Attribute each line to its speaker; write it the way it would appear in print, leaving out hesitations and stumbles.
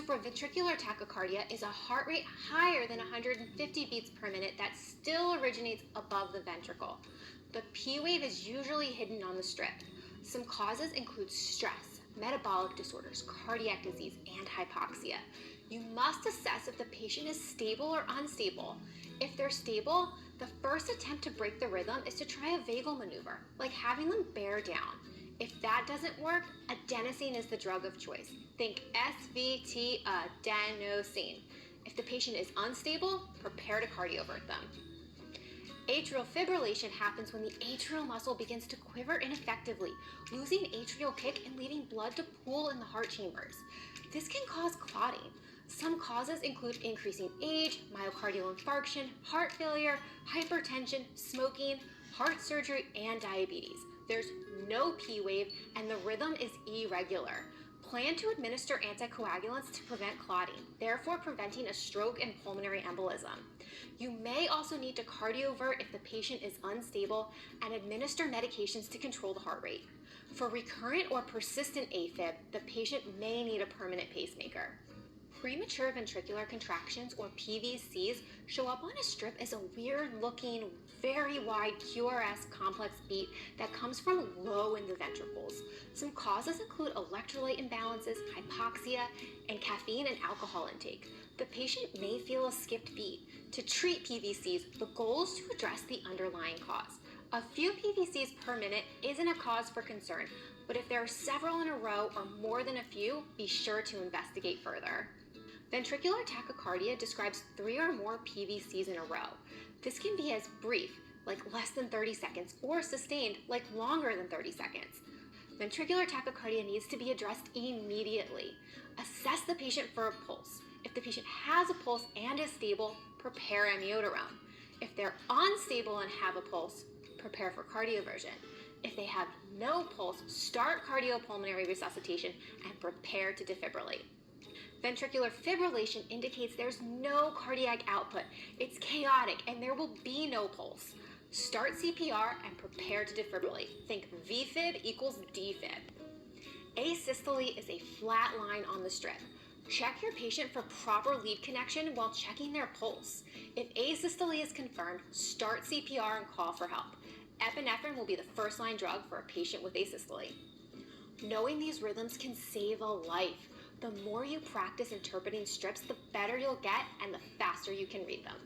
Speaker 1: Supraventricular tachycardia is a heart rate higher than 150 beats per minute that still originates above the ventricle. The P wave is usually hidden on the strip. Some causes include stress, metabolic disorders, cardiac disease, and hypoxia. You must assess if the patient is stable or unstable. If they're stable, the first attempt to break the rhythm is to try a vagal maneuver, like having them bear down. If that doesn't work, adenosine is the drug of choice. Think SVT, adenosine. If the patient is unstable, prepare to cardiovert them. Atrial fibrillation happens when the atrial muscle begins to quiver ineffectively, losing atrial kick and leaving blood to pool in the heart chambers. This can cause clotting. Some causes include increasing age, myocardial infarction, heart failure, hypertension, smoking, heart surgery, and diabetes. There's no P wave and the rhythm is irregular. Plan to administer anticoagulants to prevent clotting, therefore preventing a stroke and pulmonary embolism. You may also need to cardiovert if the patient is unstable and administer medications to control the heart rate. For recurrent or persistent AFib, the patient may need a permanent pacemaker. Premature ventricular contractions, or PVCs, show up on a strip as a weird-looking, very wide QRS complex beat that comes from low in the ventricles. Some causes include electrolyte imbalances, hypoxia, and caffeine and alcohol intake. The patient may feel a skipped beat. To treat PVCs, the goal is to address the underlying cause. A few PVCs per minute isn't a cause for concern, but if there are several in a row or more than a few, be sure to investigate further. Ventricular tachycardia describes 3 or more PVCs in a row. This can be as brief, like less than 30 seconds, or sustained, like longer than 30 seconds. Ventricular tachycardia needs to be addressed immediately. Assess the patient for a pulse. If the patient has a pulse and is stable, prepare amiodarone. If they're unstable and have a pulse, prepare for cardioversion. If they have no pulse, start cardiopulmonary resuscitation and prepare to defibrillate. Ventricular fibrillation indicates there's no cardiac output. It's chaotic and there will be no pulse. Start CPR and prepare to defibrillate. Think VFib equals DFib. Asystole is a flat line on the strip. Check your patient for proper lead connection while checking their pulse. If asystole is confirmed, start CPR and call for help. Epinephrine will be the first line drug for a patient with asystole. Knowing these rhythms can save a life. The more you practice interpreting strips, the better you'll get and the faster you can read them.